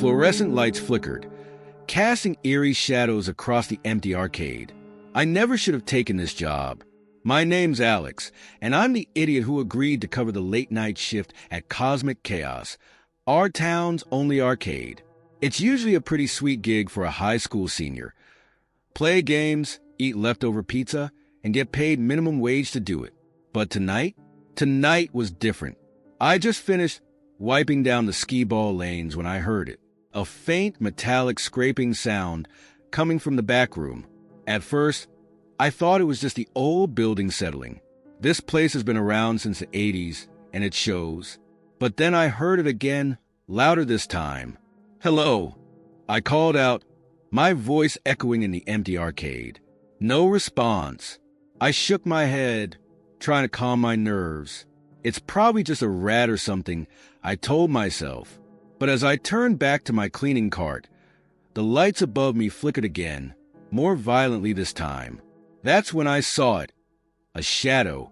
fluorescent lights flickered, casting eerie shadows across the empty arcade. I never should have taken this job. My name's Alex, and I'm the idiot who agreed to cover the late-night shift at Cosmic Chaos, our town's only arcade. It's usually a pretty sweet gig for a high school senior. Play games, eat leftover pizza, and get paid minimum wage to do it. But tonight was different. I just finished wiping down the skee-ball lanes when I heard it. A faint metallic scraping sound coming from the back room. At first, I thought it was just the old building settling. This place has been around since the 80s, and it shows. But then I heard it again, louder this time. "Hello," I called out, my voice echoing in the empty arcade. No response. I shook my head, trying to calm my nerves. It's probably just a rat or something, I told myself. But as I turned back to my cleaning cart, the lights above me flickered again, more violently this time. That's when I saw it. A shadow,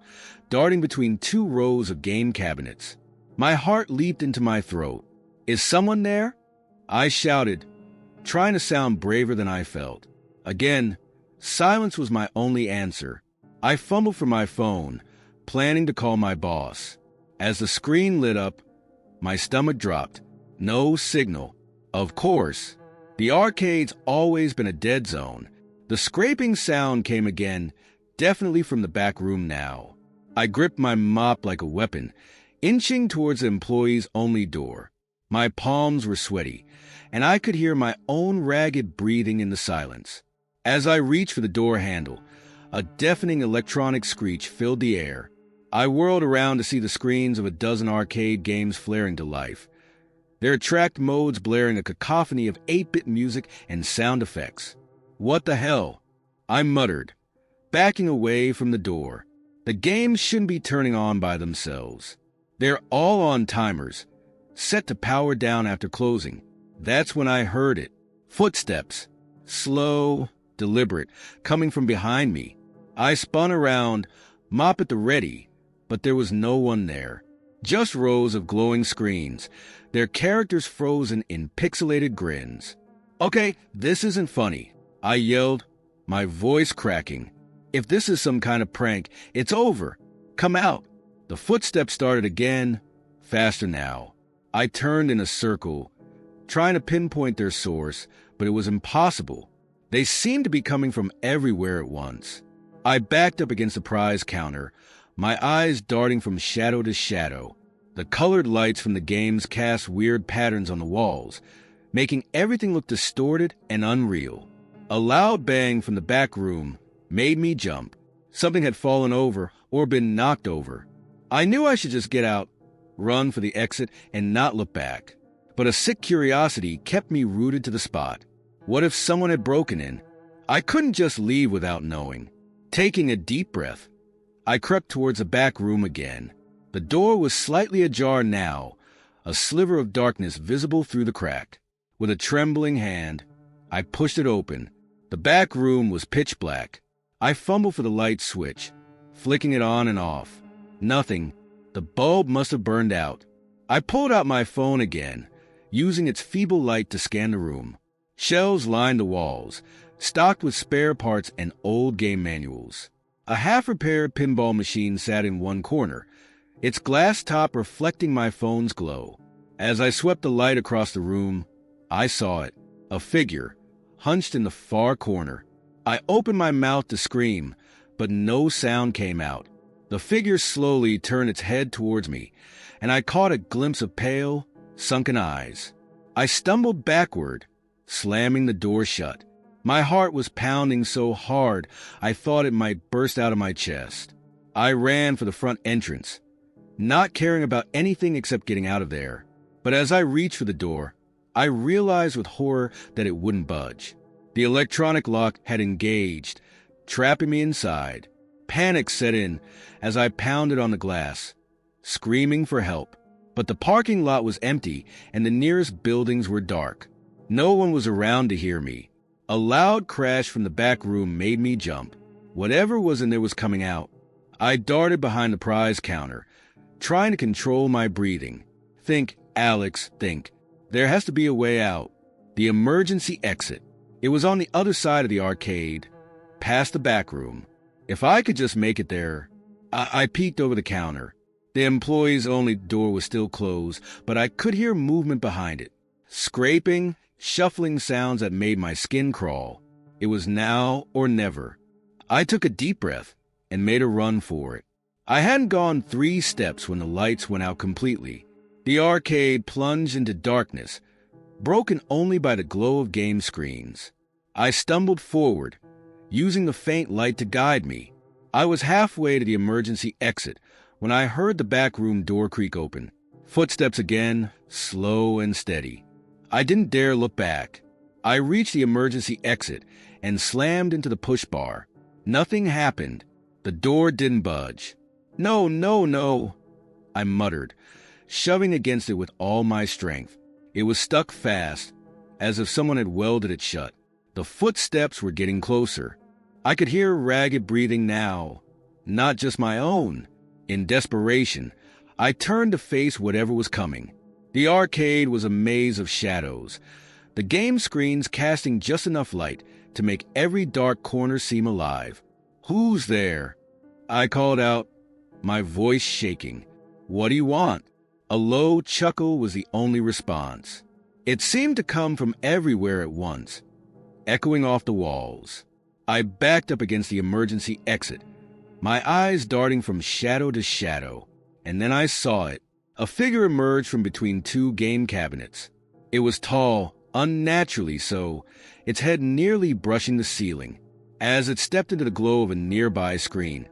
darting between two rows of game cabinets. My heart leaped into my throat. "Is someone there?" I shouted, trying to sound braver than I felt. Again, silence was my only answer. I fumbled for my phone, planning to call my boss. As the screen lit up, my stomach dropped. No signal. Of course. The arcade's always been a dead zone. The scraping sound came again, definitely from the back room now. I gripped my mop like a weapon, inching towards the employees-only door. My palms were sweaty, and I could hear my own ragged breathing in the silence. As I reached for the door handle, a deafening electronic screech filled the air. I whirled around to see the screens of a dozen arcade games flaring to life, their tracked modes blaring a cacophony of 8-bit music and sound effects. "What the hell?" I muttered, backing away from the door. The games shouldn't be turning on by themselves. They're all on timers, set to power down after closing. That's when I heard it. Footsteps. Slow, deliberate, coming from behind me. I spun around, mop at the ready, but there was no one there. Just rows of glowing screens, their characters frozen in pixelated grins. "Okay, this isn't funny," I yelled, my voice cracking. "If this is some kind of prank, it's over. Come out." The footsteps started again, faster now. I turned in a circle, trying to pinpoint their source, but it was impossible. They seemed to be coming from everywhere at once. I backed up against the prize counter, my eyes darting from shadow to shadow. The colored lights from the games cast weird patterns on the walls, making everything look distorted and unreal. A loud bang from the back room made me jump. Something had fallen over or been knocked over. I knew I should just get out, run for the exit, and not look back. But a sick curiosity kept me rooted to the spot. What if someone had broken in? I couldn't just leave without knowing. Taking a deep breath, I crept towards the back room again. The door was slightly ajar now, a sliver of darkness visible through the crack. With a trembling hand, I pushed it open. The back room was pitch black. I fumbled for the light switch, flicking it on and off. Nothing. The bulb must have burned out. I pulled out my phone again, using its feeble light to scan the room. Shelves lined the walls, stocked with spare parts and old game manuals. A half-repaired pinball machine sat in one corner, its glass top reflecting my phone's glow. As I swept the light across the room, I saw it, a figure, hunched in the far corner. I opened my mouth to scream, but no sound came out. The figure slowly turned its head towards me, and I caught a glimpse of pale, sunken eyes. I stumbled backward, slamming the door shut. My heart was pounding so hard I thought it might burst out of my chest. I ran for the front entrance, not caring about anything except getting out of there. But as I reached for the door, I realized with horror that it wouldn't budge. The electronic lock had engaged, trapping me inside. Panic set in as I pounded on the glass, screaming for help. But the parking lot was empty and the nearest buildings were dark. No one was around to hear me. A loud crash from the back room made me jump. Whatever was in there was coming out. I darted behind the prize counter, trying to control my breathing. Think, Alex, think. There has to be a way out. The emergency exit. It was on the other side of the arcade, past the back room. If I could just make it there. I peeked over the counter. The employees-only door was still closed, but I could hear movement behind it. Scraping, shuffling sounds that made my skin crawl. It was now or never. I took a deep breath and made a run for it. I hadn't gone 3 steps when the lights went out completely. The arcade plunged into darkness, broken only by the glow of game screens. I stumbled forward, using the faint light to guide me. I was halfway to the emergency exit when I heard the back room door creak open. Footsteps again, slow and steady. I didn't dare look back. I reached the emergency exit and slammed into the push bar. Nothing happened. The door didn't budge. No, no, no, I muttered, shoving against it with all my strength. It was stuck fast, as if someone had welded it shut. The footsteps were getting closer. I could hear ragged breathing now, not just my own. In desperation, I turned to face whatever was coming. The arcade was a maze of shadows, the game screens casting just enough light to make every dark corner seem alive. "Who's there?" I called out, my voice shaking. "What do you want?" A low chuckle was the only response. It seemed to come from everywhere at once, echoing off the walls. I backed up against the emergency exit, my eyes darting from shadow to shadow, and then I saw it. A figure emerged from between 2 game cabinets. It was tall, unnaturally so, its head nearly brushing the ceiling. As it stepped into the glow of a nearby screen,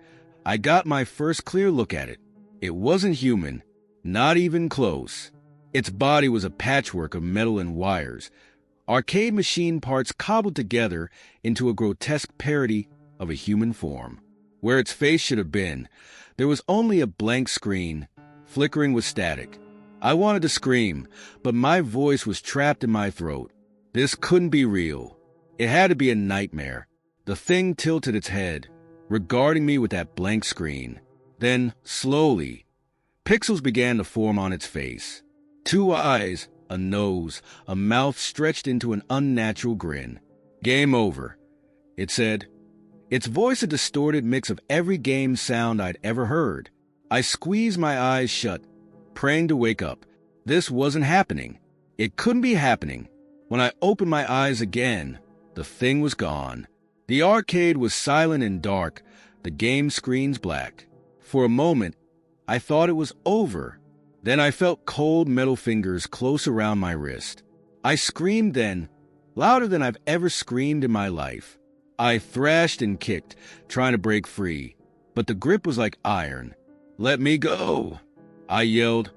I got my first clear look at it. It wasn't human, not even close. Its body was a patchwork of metal and wires, arcade machine parts cobbled together into a grotesque parody of a human form. Where its face should have been, there was only a blank screen, flickering with static. I wanted to scream, but my voice was trapped in my throat. This couldn't be real. It had to be a nightmare. The thing tilted its head, regarding me with that blank screen. Then, slowly, pixels began to form on its face. 2 eyes, a nose, a mouth stretched into an unnatural grin. "Game over," it said. Its voice a distorted mix of every game sound I'd ever heard. I squeezed my eyes shut, praying to wake up. This wasn't happening. It couldn't be happening. When I opened my eyes again, the thing was gone. The arcade was silent and dark, the game screens black. For a moment, I thought it was over. Then I felt cold metal fingers close around my wrist. I screamed then, louder than I've ever screamed in my life. I thrashed and kicked, trying to break free, but the grip was like iron. "Let me go," I yelled,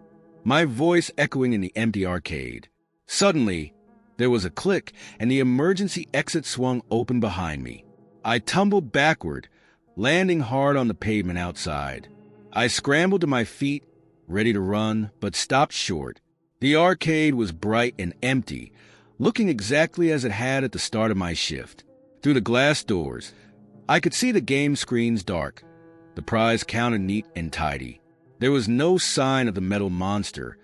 my voice echoing in the empty arcade. Suddenly, there was a click, and the emergency exit swung open behind me. I tumbled backward, landing hard on the pavement outside. I scrambled to my feet, ready to run, but stopped short. The arcade was bright and empty, looking exactly as it had at the start of my shift. Through the glass doors, I could see the game screens dark, the prize counter neat and tidy. There was no sign of the metal monster,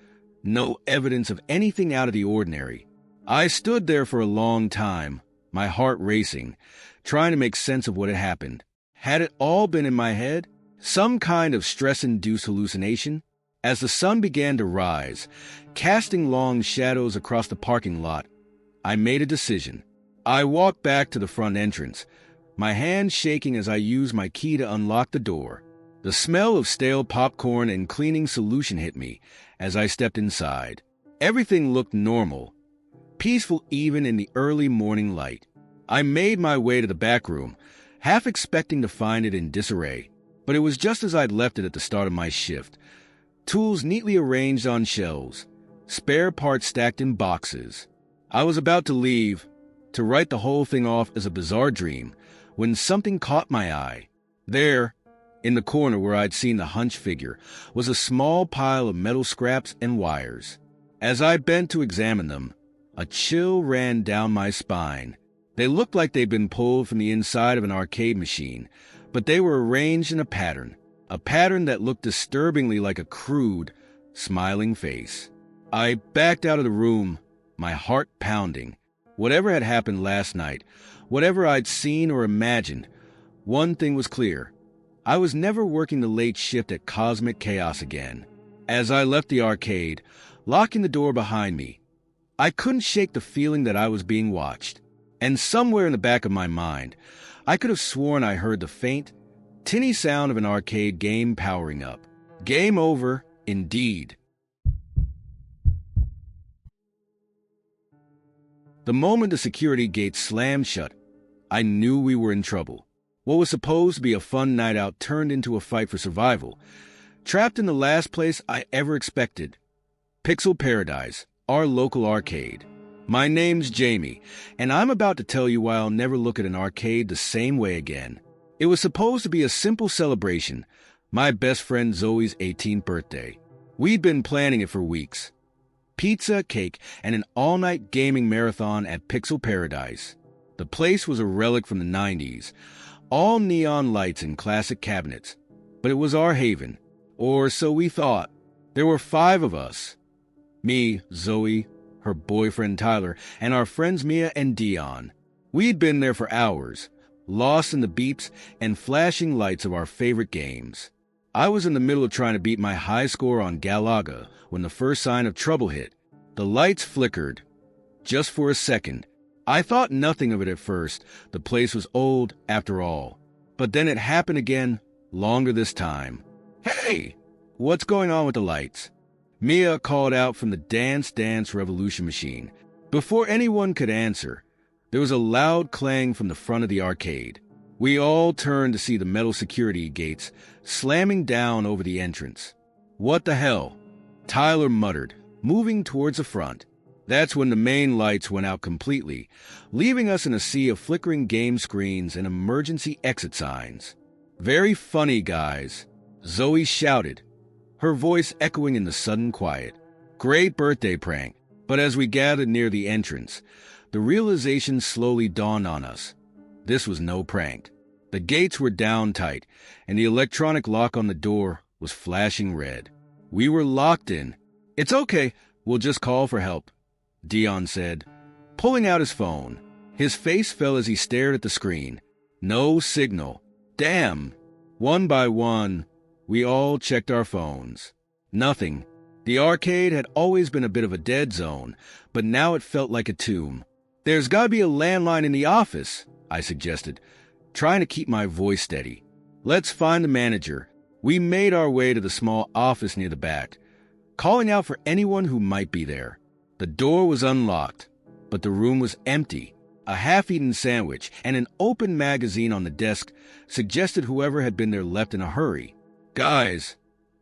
no evidence of anything out of the ordinary. I stood there for a long time, my heart racing, trying to make sense of what had happened. Had it all been in my head? Some kind of stress-induced hallucination? As the sun began to rise, casting long shadows across the parking lot, I made a decision. I walked back to the front entrance, my hand shaking as I used my key to unlock the door. The smell of stale popcorn and cleaning solution hit me as I stepped inside. Everything looked normal, peaceful even in the early morning light. I made my way to the back room, half expecting to find it in disarray, but it was just as I'd left it at the start of my shift. Tools neatly arranged on shelves, spare parts stacked in boxes. I was about to leave, to write the whole thing off as a bizarre dream, when something caught my eye. There, in the corner where I'd seen the hunched figure, was a small pile of metal scraps and wires. As I bent to examine them, a chill ran down my spine. They looked like they'd been pulled from the inside of an arcade machine, but they were arranged in a pattern that looked disturbingly like a crude, smiling face. I backed out of the room, my heart pounding. Whatever had happened last night, whatever I'd seen or imagined, one thing was clear. I was never working the late shift at Cosmic Chaos again. As I left the arcade, locking the door behind me, I couldn't shake the feeling that I was being watched. And somewhere in the back of my mind, I could have sworn I heard the faint, tinny sound of an arcade game powering up. Game over, indeed. The moment the security gate slammed shut, I knew we were in trouble. What was supposed to be a fun night out turned into a fight for survival. Trapped in the last place I ever expected. Pixel Paradise, our local arcade. My name's Jamie, and I'm about to tell you why I'll never look at an arcade the same way again. It was supposed to be a simple celebration, my best friend Zoe's 18th birthday. We'd been planning it for weeks. Pizza, cake, and an all-night gaming marathon at Pixel Paradise. The place was a relic from the 90s, all neon lights and classic cabinets. But it was our haven, or so we thought. There were 5 of us. Me, Zoe, her boyfriend Tyler, and our friends Mia and Dion. We'd been there for hours, lost in the beeps and flashing lights of our favorite games. I was in the middle of trying to beat my high score on Galaga when the first sign of trouble hit. The lights flickered. Just for a second. I thought nothing of it at first. The place was old, after all. But then it happened again, longer this time. Hey! What's going on with the lights? Mia called out from the Dance Dance Revolution machine. Before anyone could answer, there was a loud clang from the front of the arcade. We all turned to see the metal security gates slamming down over the entrance. What the hell? Tyler muttered, moving towards the front. That's when the main lights went out completely, leaving us in a sea of flickering game screens and emergency exit signs. Very funny, guys, Zoe shouted, her voice echoing in the sudden quiet. Great birthday prank. But as we gathered near the entrance, the realization slowly dawned on us. This was no prank. The gates were down tight, and the electronic lock on the door was flashing red. We were locked in. It's okay, we'll just call for help, Dion said, pulling out his phone. His face fell as he stared at the screen. No signal. Damn. One by one, we all checked our phones. Nothing. The arcade had always been a bit of a dead zone, but now it felt like a tomb. There's gotta be a landline in the office, I suggested, trying to keep my voice steady. Let's find the manager. We made our way to the small office near the back, calling out for anyone who might be there. The door was unlocked, but the room was empty. A half-eaten sandwich and an open magazine on the desk suggested whoever had been there left in a hurry. Guys,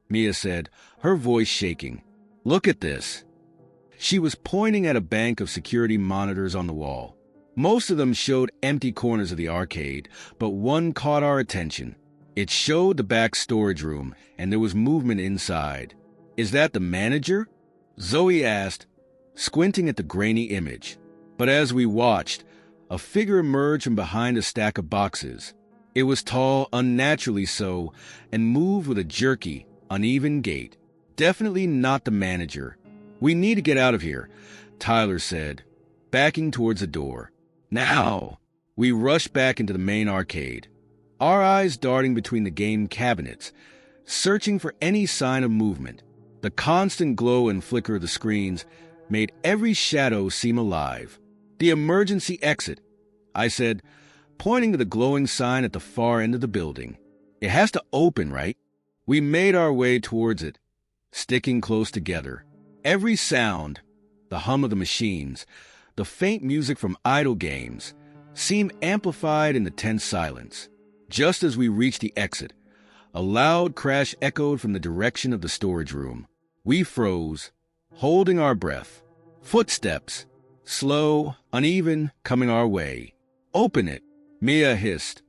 Mia said, her voice shaking. Look at this. She was pointing at a bank of security monitors on the wall. Most of them showed empty corners of the arcade, but one caught our attention. It showed the back storage room, and there was movement inside. Is that the manager? Zoe asked, squinting at the grainy image. But as we watched, a figure emerged from behind a stack of boxes. It was tall, unnaturally so, and moved with a jerky, uneven gait. Definitely not the manager. We need to get out of here, Tyler said, backing towards the door. Now! We rushed back into the main arcade, our eyes darting between the game cabinets, searching for any sign of movement. The constant glow and flicker of the screens made every shadow seem alive. The emergency exit, I said, pointing to the glowing sign at the far end of the building. It has to open, right? We made our way towards it, sticking close together. Every sound, the hum of the machines, the faint music from idle games, seemed amplified in the tense silence. Just as we reached the exit, a loud crash echoed from the direction of the storage room. We froze, holding our breath. Footsteps, slow, uneven, coming our way. Open it, Mia hissed,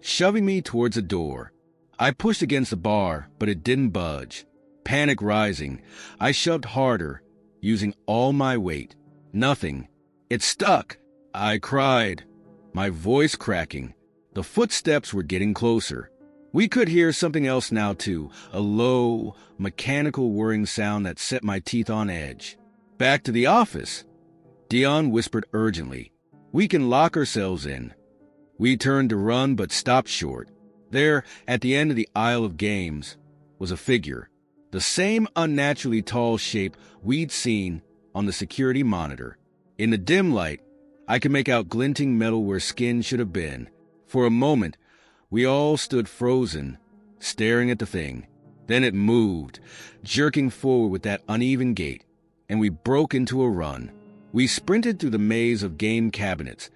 shoving me towards the door. I pushed against the bar, but it didn't budge. Panic rising, I shoved harder, using all my weight. Nothing. It stuck. I cried, my voice cracking. The footsteps were getting closer. We could hear something else now, too, a low, mechanical whirring sound that set my teeth on edge. Back to the office. Dion whispered urgently. "We can lock ourselves in." We turned to run but stopped short. There, at the end of the aisle of games, was a figure, the same unnaturally tall shape we'd seen on the security monitor. In the dim light, I could make out glinting metal where skin should have been. For a moment, we all stood frozen, staring at the thing. Then it moved, jerking forward with that uneven gait, and we broke into a run. We sprinted through the maze of game cabinets,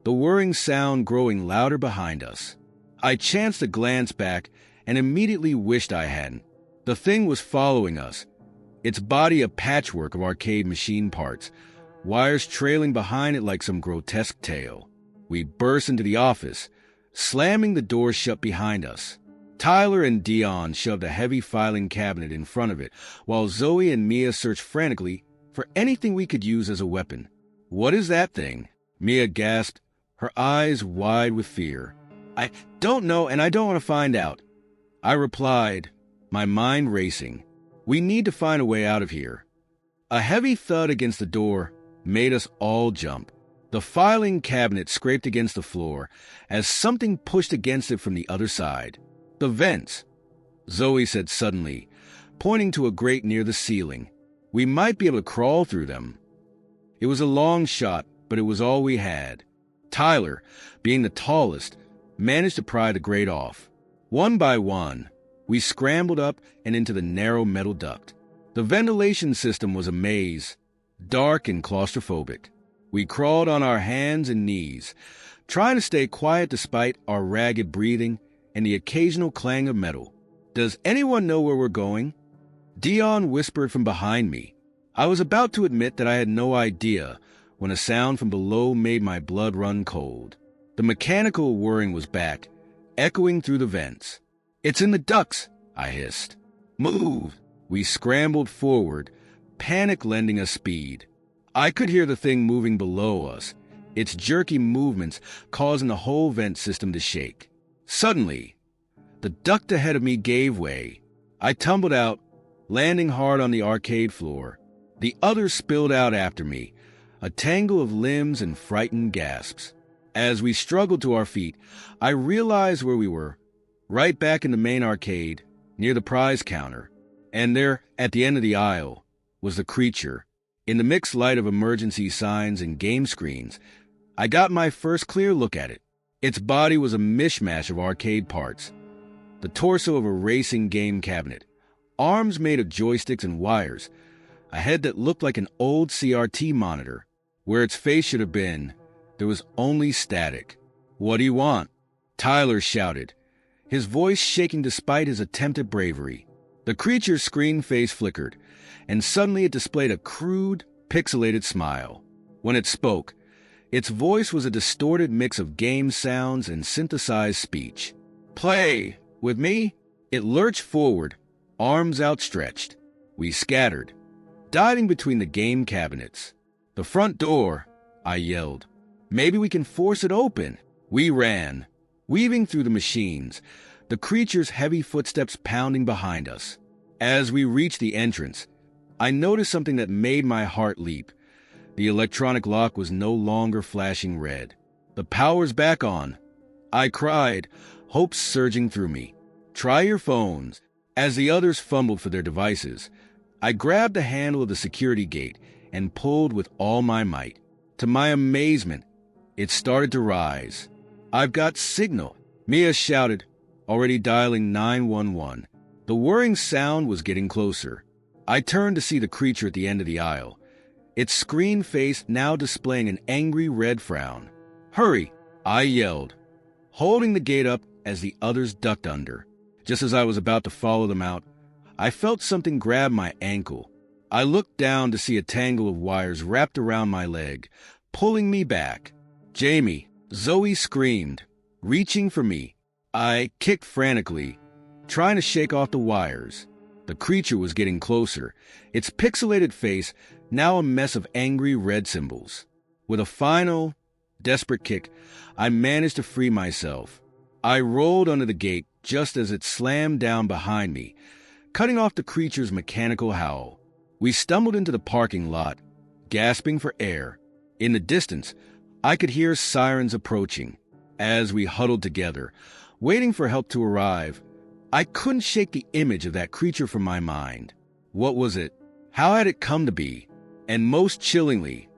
the whirring sound growing louder behind us. I chanced a glance back and immediately wished I hadn't. The thing was following us, its body a patchwork of arcade machine parts, wires trailing behind it like some grotesque tail. We burst into the office, slamming the door shut behind us. Tyler and Dion shoved a heavy filing cabinet in front of it, while Zoe and Mia searched frantically for anything we could use as a weapon. "What is that thing?" Mia gasped, her eyes wide with fear. "I don't know, and I don't want to find out," I replied, my mind racing. "We need to find a way out of here." A heavy thud against the door made us all jump. The filing cabinet scraped against the floor as something pushed against it from the other side. "The vents," Zoe said suddenly, pointing to a grate near the ceiling. "We might be able to crawl through them." It was a long shot, but it was all we had. Tyler, being the tallest, managed to pry the grate off. One by one, we scrambled up and into the narrow metal duct. The ventilation system was a maze, dark and claustrophobic. We crawled on our hands and knees, trying to stay quiet despite our ragged breathing and the occasional clang of metal. "Does anyone know where we're going?" Dion whispered from behind me. I was about to admit that I had no idea when a sound from below made my blood run cold. The mechanical whirring was back, echoing through the vents. "It's in the ducts," I hissed. "Move!" We scrambled forward, panic lending us speed. I could hear the thing moving below us, its jerky movements causing the whole vent system to shake. Suddenly, the duct ahead of me gave way. I tumbled out, landing hard on the arcade floor. The others spilled out after me, a tangle of limbs and frightened gasps. As we struggled to our feet, I realized where we were, right back in the main arcade, near the prize counter. And there, at the end of the aisle, was the creature. In the mixed light of emergency signs and game screens, I got my first clear look at it. Its body was a mishmash of arcade parts, the torso of a racing game cabinet, arms made of joysticks and wires, a head that looked like an old CRT monitor. Where its face should have been, there was only static. "What do you want?" Tyler shouted, his voice shaking despite his attempt at bravery. The creature's screen face flickered, and suddenly it displayed a crude, pixelated smile. When it spoke, its voice was a distorted mix of game sounds and synthesized speech. "Play with me?" It lurched forward, arms outstretched. We scattered, diving between the game cabinets. "The front door," I yelled. "Maybe we can force it open." We ran, weaving through the machines, the creature's heavy footsteps pounding behind us. As we reached the entrance, I noticed something that made my heart leap. The electronic lock was no longer flashing red. "The power's back on," I cried, hope surging through me. "Try your phones." As the others fumbled for their devices, I grabbed the handle of the security gate and pulled with all my might. To my amazement, it started to rise. "I've got signal," Mia shouted, already dialing 911. The whirring sound was getting closer. I turned to see the creature at the end of the aisle, its screen face now displaying an angry red frown. "Hurry!" I yelled, holding the gate up as the others ducked under. Just as I was about to follow them out, I felt something grab my ankle. I looked down to see a tangle of wires wrapped around my leg, pulling me back. "Jamie!" Zoe screamed, reaching for me. I kicked frantically, trying to shake off the wires. The creature was getting closer, its pixelated face now a mess of angry red symbols. With a final, desperate kick, I managed to free myself. I rolled under the gate just as it slammed down behind me, cutting off the creature's mechanical howl. We stumbled into the parking lot, gasping for air. In the distance, I could hear sirens approaching. As we huddled together, waiting for help to arrive, I couldn't shake the image of that creature from my mind. What was it? How had it come to be? And most chillingly,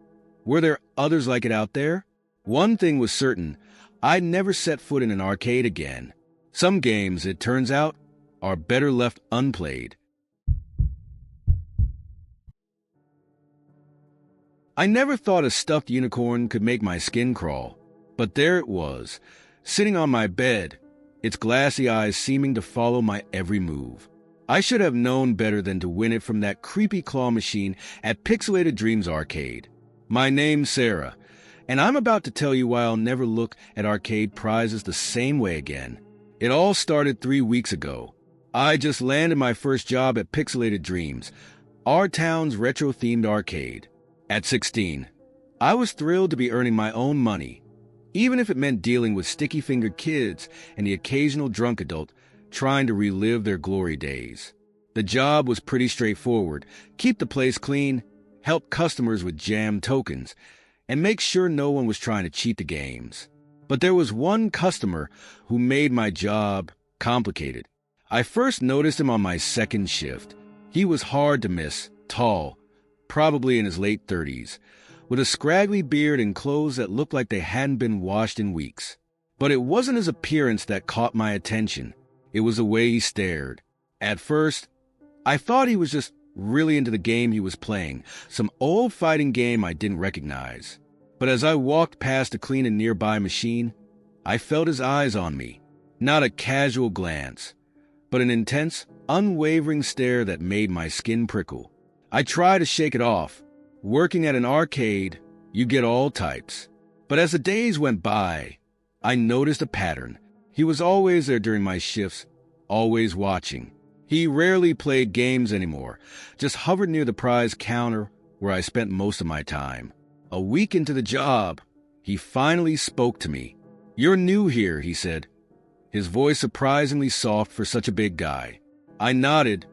were there others like it out there? One thing was certain, I'd never set foot in an arcade again. Some games, it turns out, are better left unplayed. I never thought a stuffed unicorn could make my skin crawl, but there it was, sitting on my bed, its glassy eyes seeming to follow my every move. I should have known better than to win it from that creepy claw machine at Pixelated Dreams Arcade. My name's Sarah, and I'm about to tell you why I'll never look at arcade prizes the same way again. It all started 3 weeks ago. I just landed my first job at Pixelated Dreams, our town's retro-themed arcade. At 16, I was thrilled to be earning my own money, even if it meant dealing with sticky-fingered kids and the occasional drunk adult trying to relive their glory days. The job was pretty straightforward: keep the place clean, help customers with jam tokens, and make sure no one was trying to cheat the games. But there was one customer who made my job complicated. I first noticed him on my second shift. He was hard to miss, tall, probably in his late 30s, with a scraggly beard and clothes that looked like they hadn't been washed in weeks. But it wasn't his appearance that caught my attention. It was the way he stared. At first, I thought he was just really into the game he was playing, some old fighting game I didn't recognize. But as I walked past to clean a nearby machine, I felt his eyes on me. Not a casual glance, but an intense, unwavering stare that made my skin prickle. I tried to shake it off. Working at an arcade, you get all types. But as the days went by, I noticed a pattern. He was always there during my shifts, always watching. He rarely played games anymore, just hovered near the prize counter where I spent most of my time. A week into the job, he finally spoke to me. "You're new here," he said, his voice surprisingly soft for such a big guy. I nodded,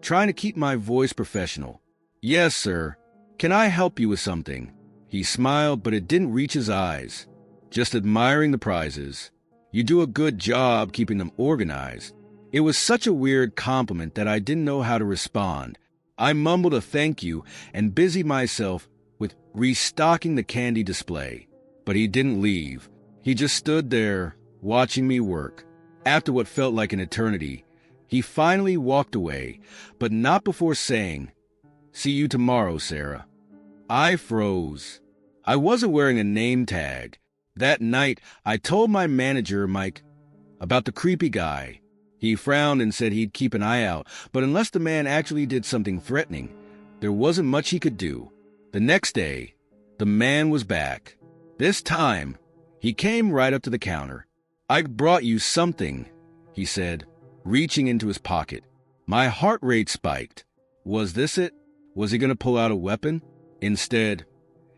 trying to keep my voice professional. "Yes, sir. Can I help you with something?" He smiled, but it didn't reach his eyes. "Just admiring the prizes. You do a good job keeping them organized." It was such a weird compliment that I didn't know how to respond. I mumbled a thank you and busied myself with restocking the candy display. But he didn't leave. He just stood there, watching me work. After what felt like an eternity, he finally walked away, but not before saying, "See you tomorrow, Sarah." I froze. I wasn't wearing a name tag. That night, I told my manager, Mike, about the creepy guy. He frowned and said he'd keep an eye out, but unless the man actually did something threatening, there wasn't much he could do. The next day, the man was back. This time, he came right up to the counter. "I brought you something," he said, reaching into his pocket. My heart rate spiked. Was this it? Was he going to pull out a weapon? Instead,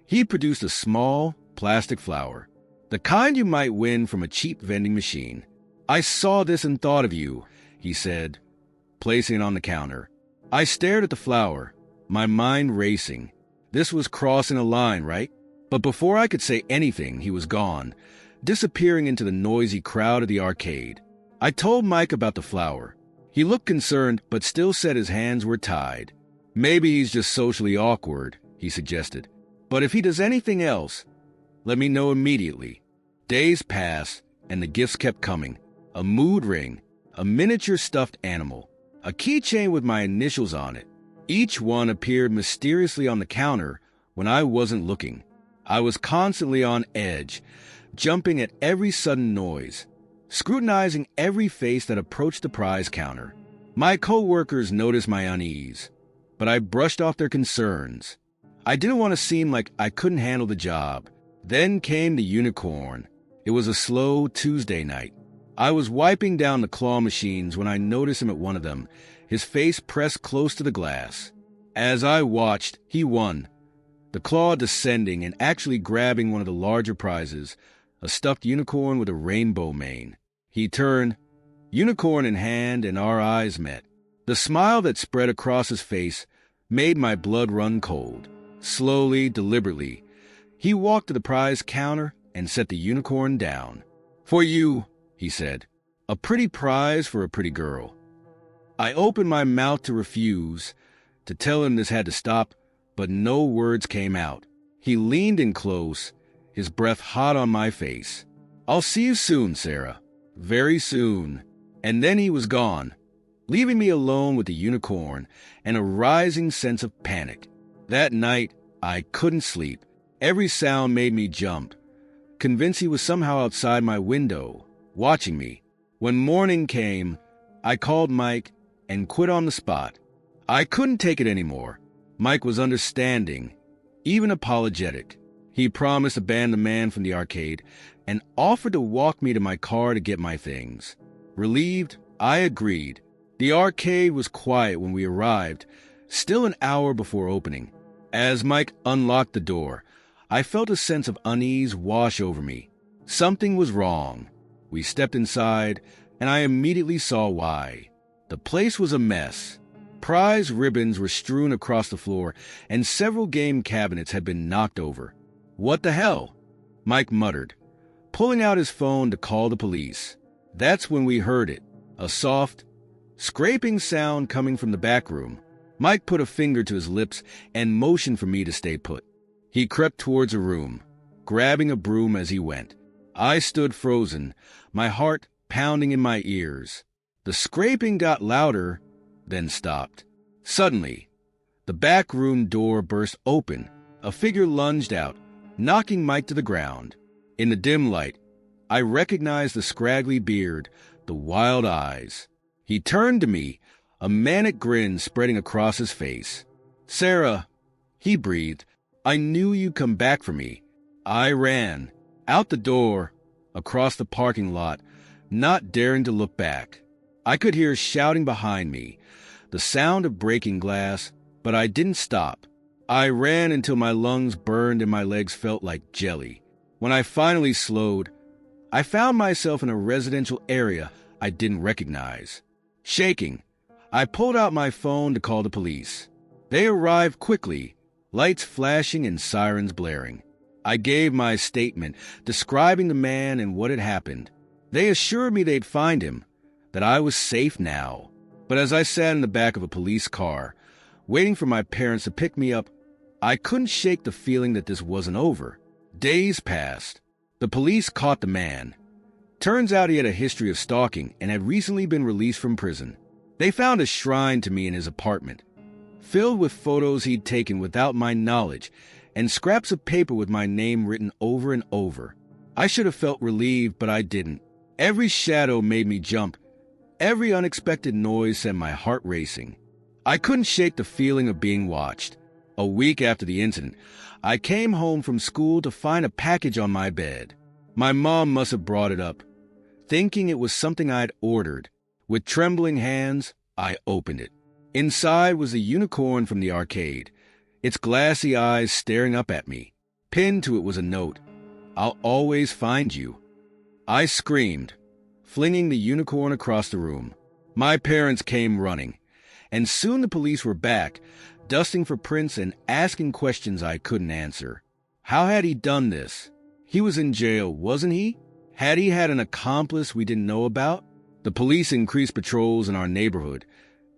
he produced a small plastic flower, the kind you might win from a cheap vending machine. "I saw this and thought of you," he said, placing it on the counter. I stared at the flower, my mind racing. This was crossing a line, right? But before I could say anything, he was gone, disappearing into the noisy crowd of the arcade. I told Mike about the flower. He looked concerned, but still said his hands were tied. "Maybe he's just socially awkward," he suggested. "But if he does anything else, let me know immediately." Days passed, and the gifts kept coming. A mood ring, a miniature stuffed animal, a keychain with my initials on it. Each one appeared mysteriously on the counter when I wasn't looking. I was constantly on edge, jumping at every sudden noise, scrutinizing every face that approached the prize counter. My co-workers noticed my unease, but I brushed off their concerns. I didn't want to seem like I couldn't handle the job. Then came the unicorn. It was a slow Tuesday night. I was wiping down the claw machines when I noticed him at one of them, his face pressed close to the glass. As I watched, he won, the claw descending and actually grabbing one of the larger prizes, a stuffed unicorn with a rainbow mane. He turned, unicorn in hand, and our eyes met. The smile that spread across his face made my blood run cold. Slowly, deliberately, He walked to the prize counter and set the unicorn down. "For you," he said. "A pretty prize for a pretty girl." I opened my mouth to refuse, to tell him this had to stop, but no words came out. He leaned in close, his breath hot on my face. "I'll see you soon, Sarah. Very soon." And then he was gone, leaving me alone with the unicorn and a rising sense of panic. That night, I couldn't sleep. Every sound made me jump, convinced he was somehow outside my window, watching me. When morning came, I called Mike and quit on the spot. I couldn't take it anymore. Mike was understanding, even apologetic. He promised to ban the man from the arcade and offered to walk me to my car to get my things. Relieved, I agreed. The arcade was quiet when we arrived, still an hour before opening. As Mike unlocked the door, I felt a sense of unease wash over me. Something was wrong. We stepped inside, and I immediately saw why. The place was a mess. Prize ribbons were strewn across the floor, and several game cabinets had been knocked over. "What the hell?" Mike muttered, pulling out his phone to call the police. That's when we heard it, a soft, scraping sound coming from the back room. Mike put a finger to his lips and motioned for me to stay put. He crept towards a room, grabbing a broom as he went. I stood frozen, my heart pounding in my ears. The scraping got louder, then stopped. Suddenly, the back room door burst open. A figure lunged out, knocking Mike to the ground. In the dim light, I recognized the scraggly beard, the wild eyes. He turned to me, a manic grin spreading across his face. "Sarah," he breathed, "I knew you'd come back for me." I ran, out the door, across the parking lot, not daring to look back. I could hear shouting behind me, the sound of breaking glass, but I didn't stop. I ran until my lungs burned and my legs felt like jelly. When I finally slowed, I found myself in a residential area I didn't recognize. Shaking, I pulled out my phone to call the police. They arrived quickly, lights flashing and sirens blaring. I gave my statement, describing the man and what had happened. They assured me they'd find him, that I was safe now. But as I sat in the back of a police car, waiting for my parents to pick me up, I couldn't shake the feeling that this wasn't over. Days passed. The police caught the man. Turns out he had a history of stalking and had recently been released from prison. They found a shrine to me in his apartment, filled with photos he'd taken without my knowledge and scraps of paper with my name written over and over. I should have felt relieved, but I didn't. Every shadow made me jump. Every unexpected noise sent my heart racing. I couldn't shake the feeling of being watched. A week after the incident, I came home from school to find a package on my bed. My mom must have brought it up, thinking it was something I'd ordered. With trembling hands, I opened it. Inside was the unicorn from the arcade, its glassy eyes staring up at me. Pinned to it was a note, "I'll always find you." I screamed, flinging the unicorn across the room. My parents came running, and soon the police were back, dusting for prints and asking questions I couldn't answer. How had he done this? He was in jail, wasn't he? Had he had an accomplice we didn't know about? The police increased patrols in our neighborhood,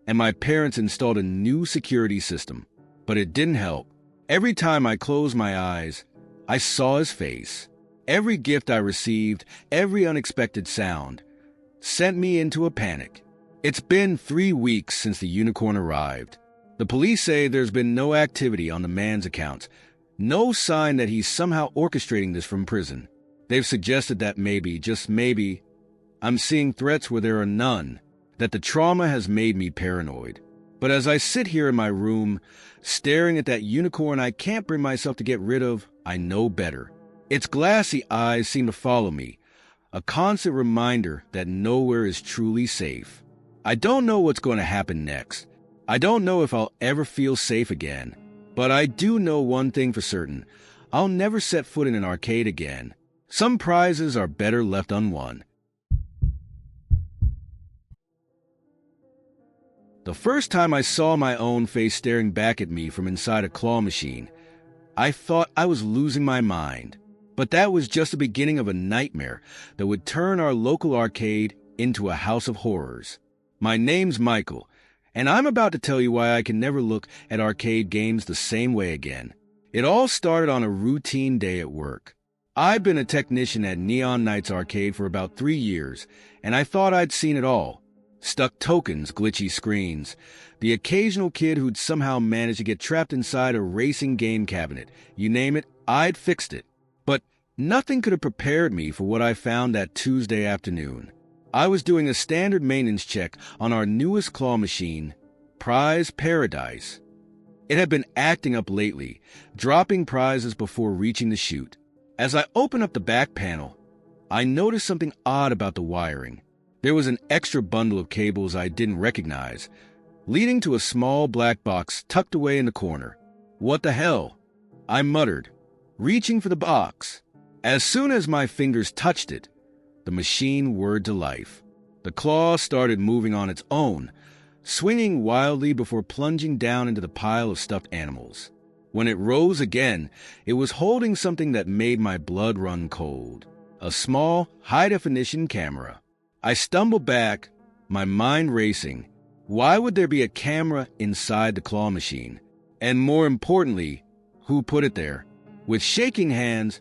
and my parents installed a new security system. But it didn't help. Every time I closed my eyes, I saw his face. Every gift I received, every unexpected sound, sent me into a panic. It's been 3 weeks since the unicorn arrived. The police say there's been no activity on the man's accounts, no sign that he's somehow orchestrating this from prison. They've suggested that maybe, just maybe, I'm seeing threats where there are none, that the trauma has made me paranoid. But as I sit here in my room, staring at that unicorn I can't bring myself to get rid of, I know better. Its glassy eyes seem to follow me, a constant reminder that nowhere is truly safe. I don't know what's going to happen next. I don't know if I'll ever feel safe again. But I do know one thing for certain. I'll never set foot in an arcade again. Some prizes are better left unwon. The first time I saw my own face staring back at me from inside a claw machine, I thought I was losing my mind. But that was just the beginning of a nightmare that would turn our local arcade into a house of horrors. My name's Michael, and I'm about to tell you why I can never look at arcade games the same way again. It all started on a routine day at work. I've been a technician at Neon Nights Arcade for about 3 years, and I thought I'd seen it all. Stuck tokens, glitchy screens, the occasional kid who'd somehow managed to get trapped inside a racing game cabinet. You name it, I'd fixed it. But nothing could have prepared me for what I found that Tuesday afternoon. I was doing a standard maintenance check on our newest claw machine, Prize Paradise. It had been acting up lately, dropping prizes before reaching the chute. As I opened up the back panel, I noticed something odd about the wiring. There was an extra bundle of cables I didn't recognize, leading to a small black box tucked away in the corner. What the hell? I muttered, reaching for the box. As soon as my fingers touched it, the machine whirred to life. The claw started moving on its own, swinging wildly before plunging down into the pile of stuffed animals. When it rose again, it was holding something that made my blood run cold. A small, high-definition camera. I stumbled back, my mind racing. Why would there be a camera inside the claw machine? And more importantly, who put it there? With shaking hands,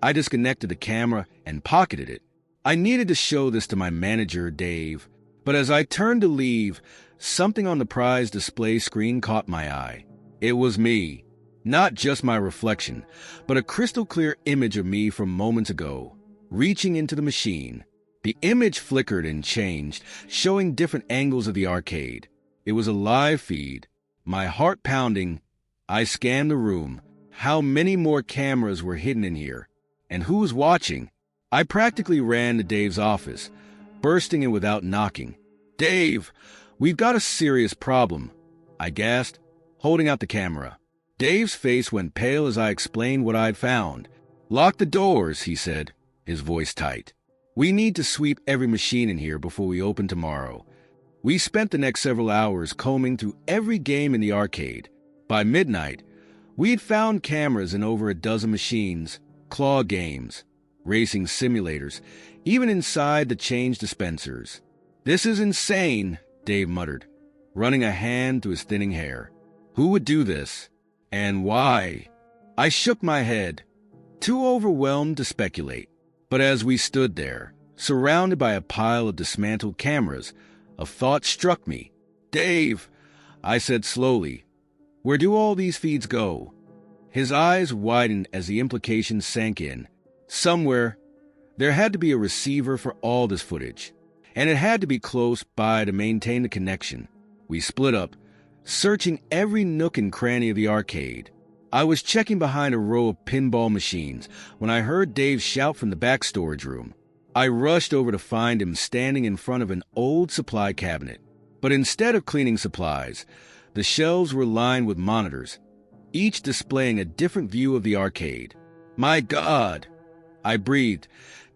I disconnected the camera and pocketed it. I needed to show this to my manager, Dave, but as I turned to leave, something on the prize display screen caught my eye. It was me. Not just my reflection, but a crystal clear image of me from moments ago, reaching into the machine. The image flickered and changed, showing different angles of the arcade. It was a live feed. My heart pounding, I scanned the room. How many more cameras were hidden in here? And who was watching? I practically ran to Dave's office, bursting in without knocking. "Dave, we've got a serious problem," I gasped, holding out the camera. Dave's face went pale as I explained what I'd found. "Lock the doors," he said, his voice tight. "We need to sweep every machine in here before we open tomorrow." We spent the next several hours combing through every game in the arcade. By midnight, we'd found cameras in over a dozen machines, claw games, racing simulators, even inside the change dispensers. "This is insane," Dave muttered, running a hand through his thinning hair. "Who would do this? And why?" I shook my head, too overwhelmed to speculate. But as we stood there, surrounded by a pile of dismantled cameras, a thought struck me. "Dave," I said slowly, "where do all these feeds go?" His eyes widened as the implications sank in. Somewhere, there had to be a receiver for all this footage, and it had to be close by to maintain the connection. We split up, searching every nook and cranny of the arcade. I was checking behind a row of pinball machines when I heard Dave shout from the back storage room. I rushed over to find him standing in front of an old supply cabinet. But instead of cleaning supplies, the shelves were lined with monitors, each displaying a different view of the arcade. "My God!" I breathed,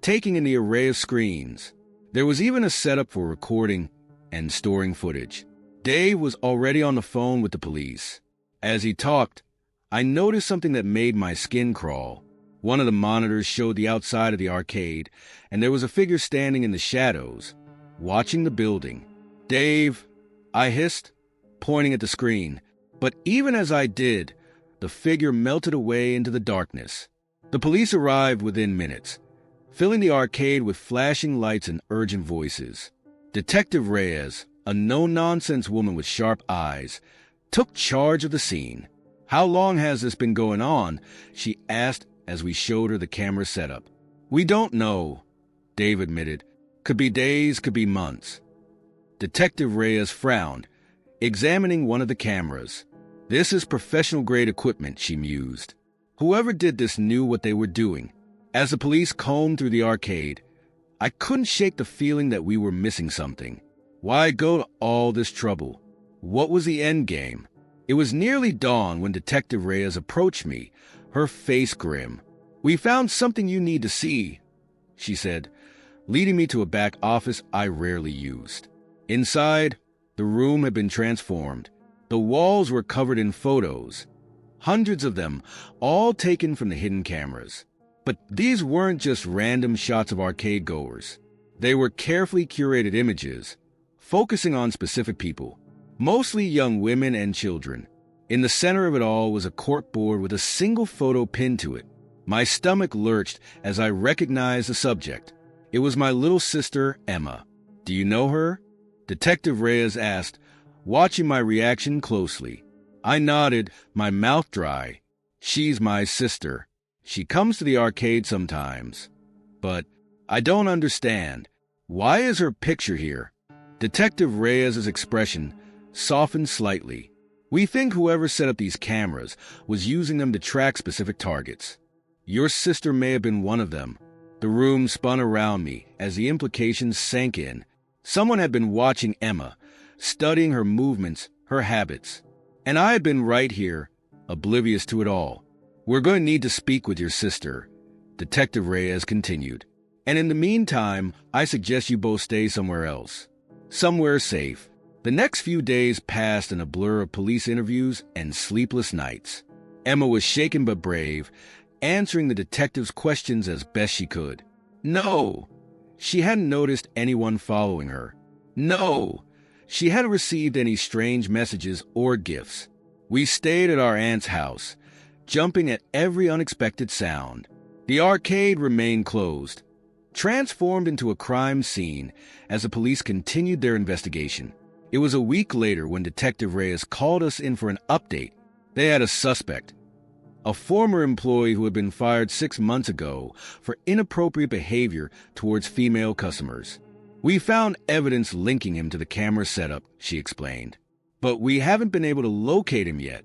taking in the array of screens. There was even a setup for recording and storing footage. Dave was already on the phone with the police. As he talked, I noticed something that made my skin crawl. One of the monitors showed the outside of the arcade, and there was a figure standing in the shadows, watching the building. "Dave," I hissed, pointing at the screen. But even as I did, the figure melted away into the darkness. The police arrived within minutes, filling the arcade with flashing lights and urgent voices. Detective Reyes, a no-nonsense woman with sharp eyes, took charge of the scene. "How long has this been going on?" she asked as we showed her the camera setup. "We don't know," Dave admitted. "Could be days, could be months." Detective Reyes frowned, examining one of the cameras. "This is professional-grade equipment," she mused. Whoever did this knew what they were doing. As the police combed through the arcade, I couldn't shake the feeling that we were missing something. Why go to all this trouble? What was the end game? It was nearly dawn when Detective Reyes approached me, her face grim. "We found something you need to see," she said, leading me to a back office I rarely used. Inside, the room had been transformed. The walls were covered in photos, hundreds of them, all taken from the hidden cameras. But these weren't just random shots of arcade goers. They were carefully curated images, focusing on specific people, mostly young women and children. In the center of it all was a corkboard with a single photo pinned to it. My stomach lurched as I recognized the subject. It was my little sister, Emma. "Do you know her?" Detective Reyes asked, watching my reaction closely. I nodded, my mouth dry. "She's my sister. She comes to the arcade sometimes. But I don't understand. Why is her picture here?" Detective Reyes' expression softened slightly. "We think whoever set up these cameras was using them to track specific targets. Your sister may have been one of them." The room spun around me as the implications sank in. Someone had been watching Emma, studying her movements, her habits. And I had been right here, oblivious to it all. "We're going to need to speak with your sister," Detective Reyes continued. "And in the meantime, I suggest you both stay somewhere else. Somewhere safe." The next few days passed in a blur of police interviews and sleepless nights. Emma was shaken but brave, answering the detective's questions as best she could. No, she hadn't noticed anyone following her. No, she hadn't received any strange messages or gifts. We stayed at our aunt's house, jumping at every unexpected sound. The arcade remained closed, transformed into a crime scene as the police continued their investigation. It was a week later when Detective Reyes called us in for an update. They had a suspect, a former employee who had been fired 6 months ago for inappropriate behavior towards female customers. "We found evidence linking him to the camera setup," she explained. "But we haven't been able to locate him yet."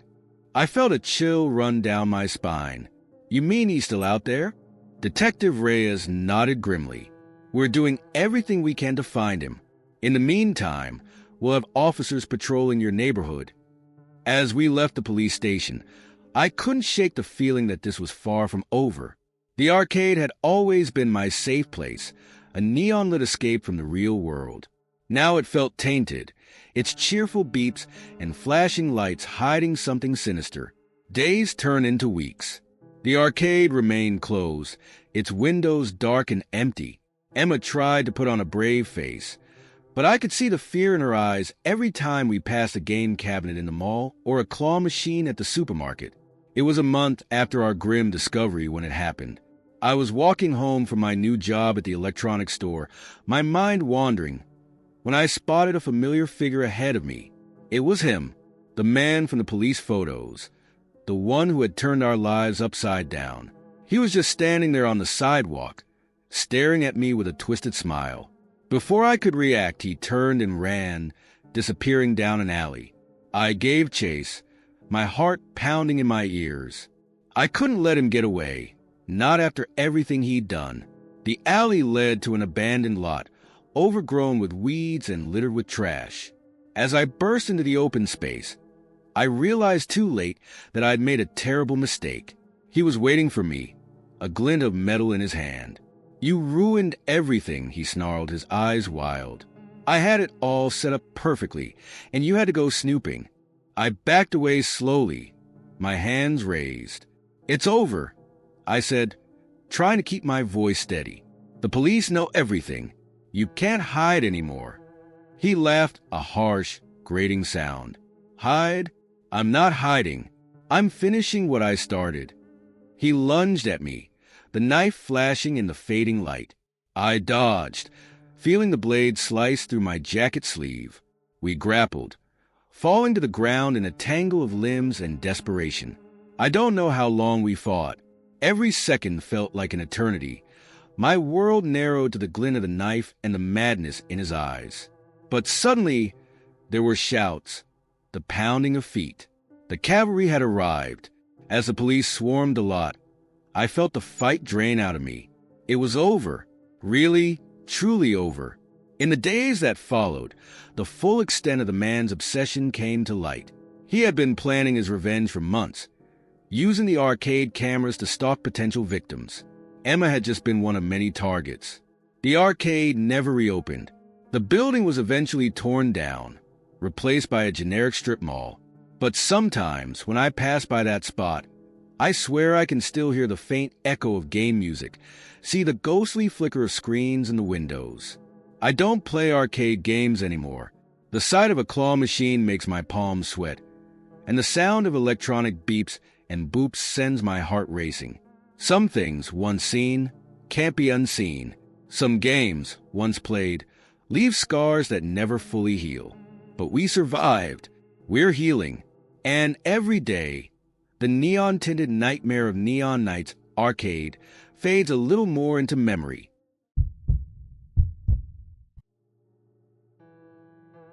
I felt a chill run down my spine. "You mean he's still out there?" Detective Reyes nodded grimly. "We're doing everything we can to find him. In the meantime, we'll have officers patrolling your neighborhood." As we left the police station, I couldn't shake the feeling that this was far from over. The arcade had always been my safe place, a neon-lit escape from the real world. Now it felt tainted, its cheerful beeps and flashing lights hiding something sinister. Days turned into weeks. The arcade remained closed, its windows dark and empty. Emma tried to put on a brave face, but I could see the fear in her eyes every time we passed a game cabinet in the mall or a claw machine at the supermarket. It was a month after our grim discovery when it happened. I was walking home from my new job at the electronics store, my mind wandering, when I spotted a familiar figure ahead of me. It was him, the man from the police photos, the one who had turned our lives upside down. He was just standing there on the sidewalk, staring at me with a twisted smile. Before I could react, he turned and ran, disappearing down an alley. I gave chase, my heart pounding in my ears. I couldn't let him get away, not after everything he'd done. The alley led to an abandoned lot, overgrown with weeds and littered with trash. As I burst into the open space, I realized too late that I'd made a terrible mistake. He was waiting for me, a glint of metal in his hand. "You ruined everything," he snarled, his eyes wild. "I had it all set up perfectly, and you had to go snooping." I backed away slowly, my hands raised. "It's over," I said, trying to keep my voice steady. "The police know everything. You can't hide anymore." He laughed, a harsh, grating sound. "Hide? I'm not hiding. I'm finishing what I started." He lunged at me, the knife flashing in the fading light. I dodged, feeling the blade slice through my jacket sleeve. We grappled, falling to the ground in a tangle of limbs and desperation. I don't know how long we fought. Every second felt like an eternity. My world narrowed to the glint of the knife and the madness in his eyes. But suddenly, there were shouts, the pounding of feet. The cavalry had arrived. As the police swarmed the lot, I felt the fight drain out of me. It was over. Really, truly over. In the days that followed, the full extent of the man's obsession came to light. He had been planning his revenge for months, using the arcade cameras to stalk potential victims. Emma had just been one of many targets. The arcade never reopened. The building was eventually torn down, replaced by a generic strip mall. But sometimes, when I pass by that spot, I swear I can still hear the faint echo of game music, see the ghostly flicker of screens in the windows. I don't play arcade games anymore. The sight of a claw machine makes my palms sweat, and the sound of electronic beeps and boops sends my heart racing. Some things, once seen, can't be unseen. Some games, once played, leave scars that never fully heal. But we survived. We're healing. And every day, the neon-tinted nightmare of Neon Nights Arcade fades a little more into memory.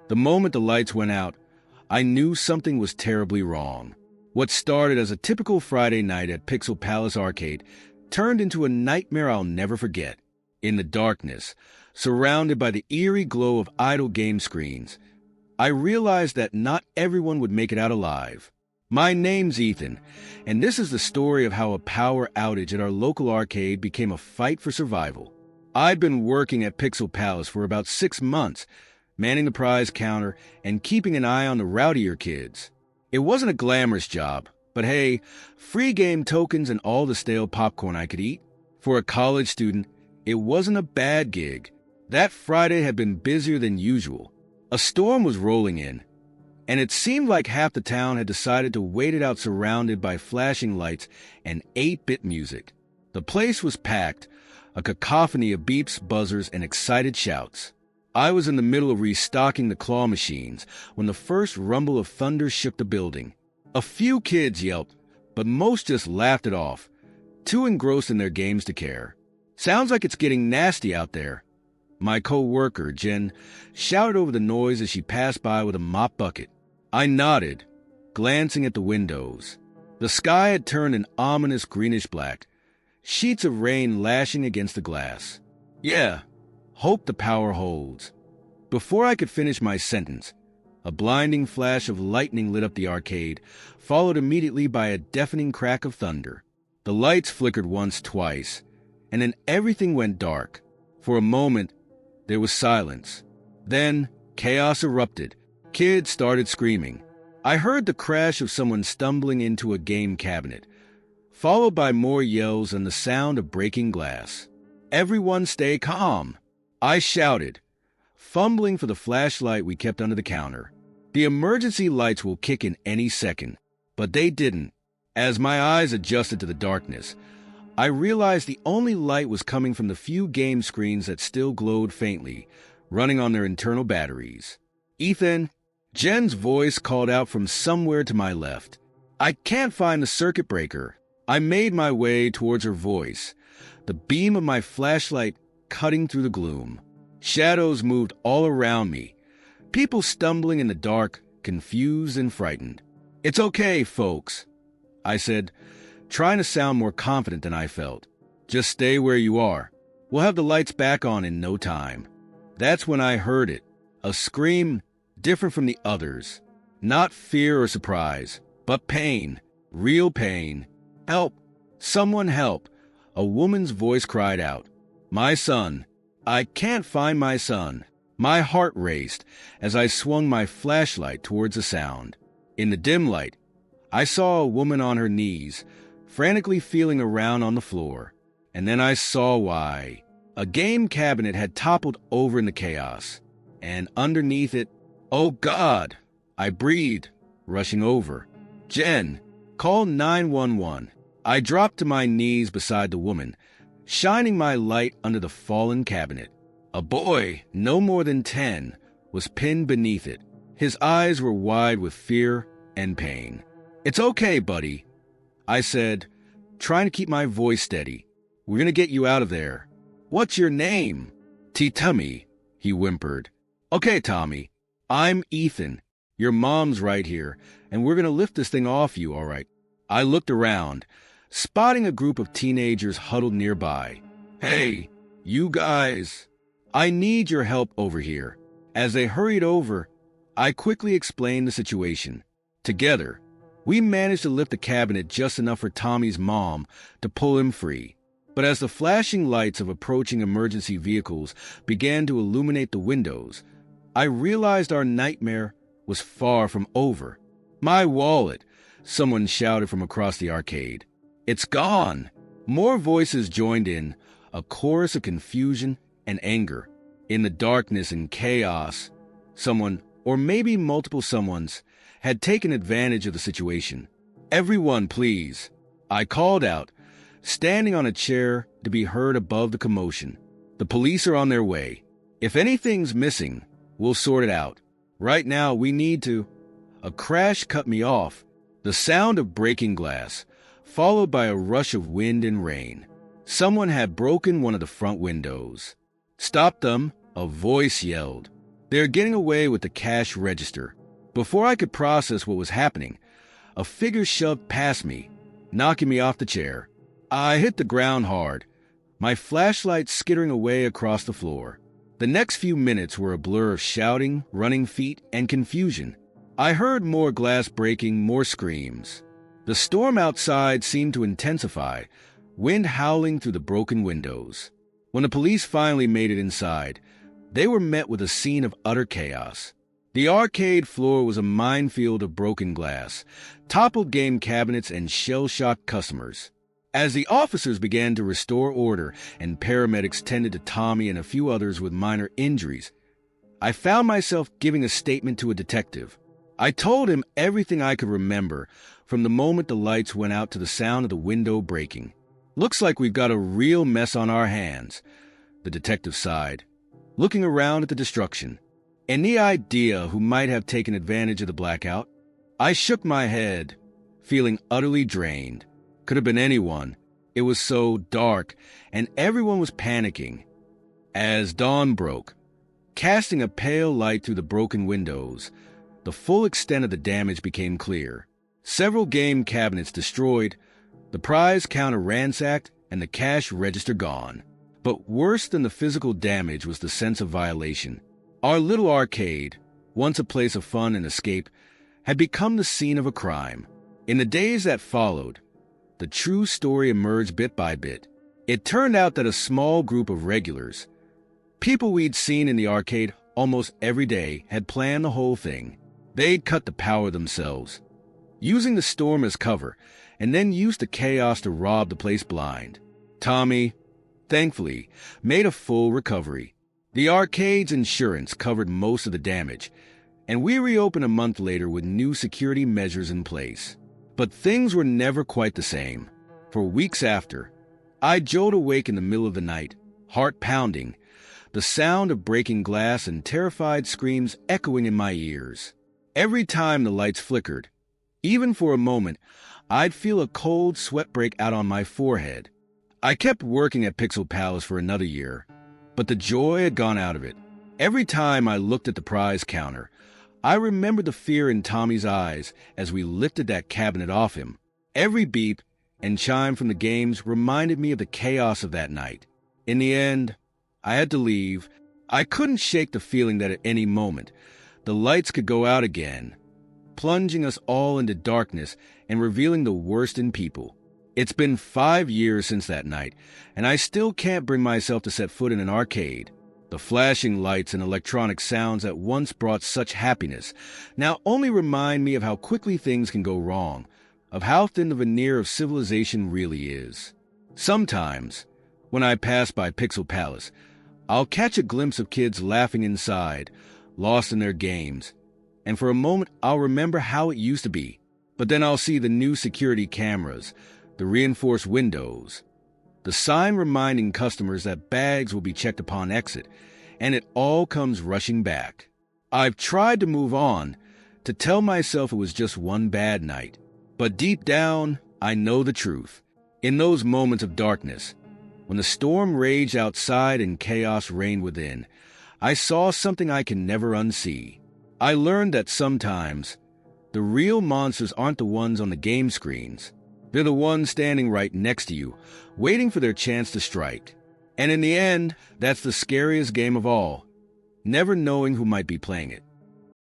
The moment the lights went out, I knew something was terribly wrong. What started as a typical Friday night at Pixel Palace Arcade turned into a nightmare I'll never forget. In the darkness, surrounded by the eerie glow of idle game screens, I realized that not everyone would make it out alive. My name's Ethan, and this is the story of how a power outage at our local arcade became a fight for survival. I'd been working at Pixel Palace for about 6 months, manning the prize counter and keeping an eye on the rowdier kids. It wasn't a glamorous job, but hey, free game tokens and all the stale popcorn I could eat. For a college student, it wasn't a bad gig. That Friday had been busier than usual. A storm was rolling in, and it seemed like half the town had decided to wait it out surrounded by flashing lights and 8-bit music. The place was packed, a cacophony of beeps, buzzers, and excited shouts. I was in the middle of restocking the claw machines when the first rumble of thunder shook the building. A few kids yelped, but most just laughed it off, too engrossed in their games to care. "Sounds like it's getting nasty out there," my co-worker, Jen, shouted over the noise as she passed by with a mop bucket. I nodded, glancing at the windows. The sky had turned an ominous greenish-black, sheets of rain lashing against the glass. "Yeah, hope the power holds." Before I could finish my sentence, a blinding flash of lightning lit up the arcade, followed immediately by a deafening crack of thunder. The lights flickered once, twice, and then everything went dark. For a moment, there was silence. Then, chaos erupted. Kids started screaming. I heard the crash of someone stumbling into a game cabinet, followed by more yells and the sound of breaking glass. "Everyone stay calm," I shouted, fumbling for the flashlight we kept under the counter. The emergency lights will kick in any second, but they didn't. As my eyes adjusted to the darkness, I realized the only light was coming from the few game screens that still glowed faintly, running on their internal batteries. "Ethan," Jen's voice called out from somewhere to my left. "I can't find the circuit breaker." I made my way towards her voice, the beam of my flashlight cutting through the gloom. Shadows moved all around me, people stumbling in the dark, confused and frightened. "It's okay, folks," I said, trying to sound more confident than I felt. "Just stay where you are. We'll have the lights back on in no time." That's when I heard it, a scream different from the others. Not fear or surprise, but pain, real pain. "Help! Someone help!" A woman's voice cried out. "My son. I can't find my son." My heart raced as I swung my flashlight towards the sound. In the dim light, I saw a woman on her knees, frantically feeling around on the floor. And then I saw why. A game cabinet had toppled over in the chaos, and underneath it, "Oh God!" I breathed, rushing over. "Jen, call 911. I dropped to my knees beside the woman, shining my light under the fallen cabinet. A boy, no more than 10, was pinned beneath it. His eyes were wide with fear and pain. "It's okay, buddy," I said, trying to keep my voice steady. "We're gonna get you out of there." "What's your name?" "Tummy," he whimpered. "Okay, Tommy. I'm Ethan. Your mom's right here, and we're gonna lift this thing off you, all right." I looked around, spotting a group of teenagers huddled nearby. "Hey, you guys, I need your help over here." As they hurried over, I quickly explained the situation. Together, we managed to lift the cabinet just enough for Tommy's mom to pull him free. But as the flashing lights of approaching emergency vehicles began to illuminate the windows, I realized our nightmare was far from over. My wallet, someone shouted from across the arcade. It's gone. More voices joined in, a chorus of confusion and anger. In the darkness and chaos, someone, or maybe multiple someones, had taken advantage of the situation. Everyone, please, I called out, standing on a chair to be heard above the commotion. The police are on their way. If anything's missing, we'll sort it out. Right now, we need to. A crash cut me off, the sound of breaking glass, followed by a rush of wind and rain. Someone had broken one of the front windows. Stop them, a voice yelled. They're getting away with the cash register. Before I could process what was happening, a figure shoved past me, knocking me off the chair. I hit the ground hard, my flashlight skittering away across the floor. The next few minutes were a blur of shouting, running feet, and confusion. I heard more glass breaking, more screams. The storm outside seemed to intensify, wind howling through the broken windows. When the police finally made it inside, they were met with a scene of utter chaos. The arcade floor was a minefield of broken glass, toppled game cabinets, and shell-shocked customers. As the officers began to restore order and paramedics tended to Tommy and a few others with minor injuries, I found myself giving a statement to a detective. I told him everything I could remember from the moment the lights went out to the sound of the window breaking. Looks like we've got a real mess on our hands, the detective sighed, looking around at the destruction. Any idea who might have taken advantage of the blackout? I shook my head, feeling utterly drained. Could have been anyone. It was so dark, and everyone was panicking. As dawn broke, casting a pale light through the broken windows, the full extent of the damage became clear. Several game cabinets destroyed, the prize counter ransacked, and the cash register gone. But worse than the physical damage was the sense of violation. Our little arcade, once a place of fun and escape, had become the scene of a crime. In the days that followed, the true story emerged bit by bit. It turned out that a small group of regulars, people we'd seen in the arcade almost every day, had planned the whole thing. They'd cut the power themselves, using the storm as cover, and then used the chaos to rob the place blind. Tommy, thankfully, made a full recovery. The arcade's insurance covered most of the damage, and we reopened a month later with new security measures in place. But things were never quite the same. For weeks after, I'd jolt awake in the middle of the night, heart pounding, the sound of breaking glass and terrified screams echoing in my ears. Every time the lights flickered, even for a moment, I'd feel a cold sweat break out on my forehead. I kept working at Pixel Palace for another year, but the joy had gone out of it. Every time I looked at the prize counter, I remembered the fear in Tommy's eyes as we lifted that cabinet off him. Every beep and chime from the games reminded me of the chaos of that night. In the end, I had to leave. I couldn't shake the feeling that at any moment, the lights could go out again, plunging us all into darkness and revealing the worst in people. It's been 5 years since that night, and I still can't bring myself to set foot in an arcade. The flashing lights and electronic sounds that once brought such happiness now only remind me of how quickly things can go wrong, of how thin the veneer of civilization really is. Sometimes, when I pass by Pixel Palace, I'll catch a glimpse of kids laughing inside, lost in their games, and for a moment I'll remember how it used to be. But then I'll see the new security cameras, the reinforced windows, the sign reminding customers that bags will be checked upon exit, and it all comes rushing back. I've tried to move on, to tell myself it was just one bad night, but deep down, I know the truth. In those moments of darkness, when the storm raged outside and chaos reigned within, I saw something I can never unsee. I learned that sometimes, the real monsters aren't the ones on the game screens. They're the ones standing right next to you, waiting for their chance to strike. And in the end, that's the scariest game of all, never knowing who might be playing it.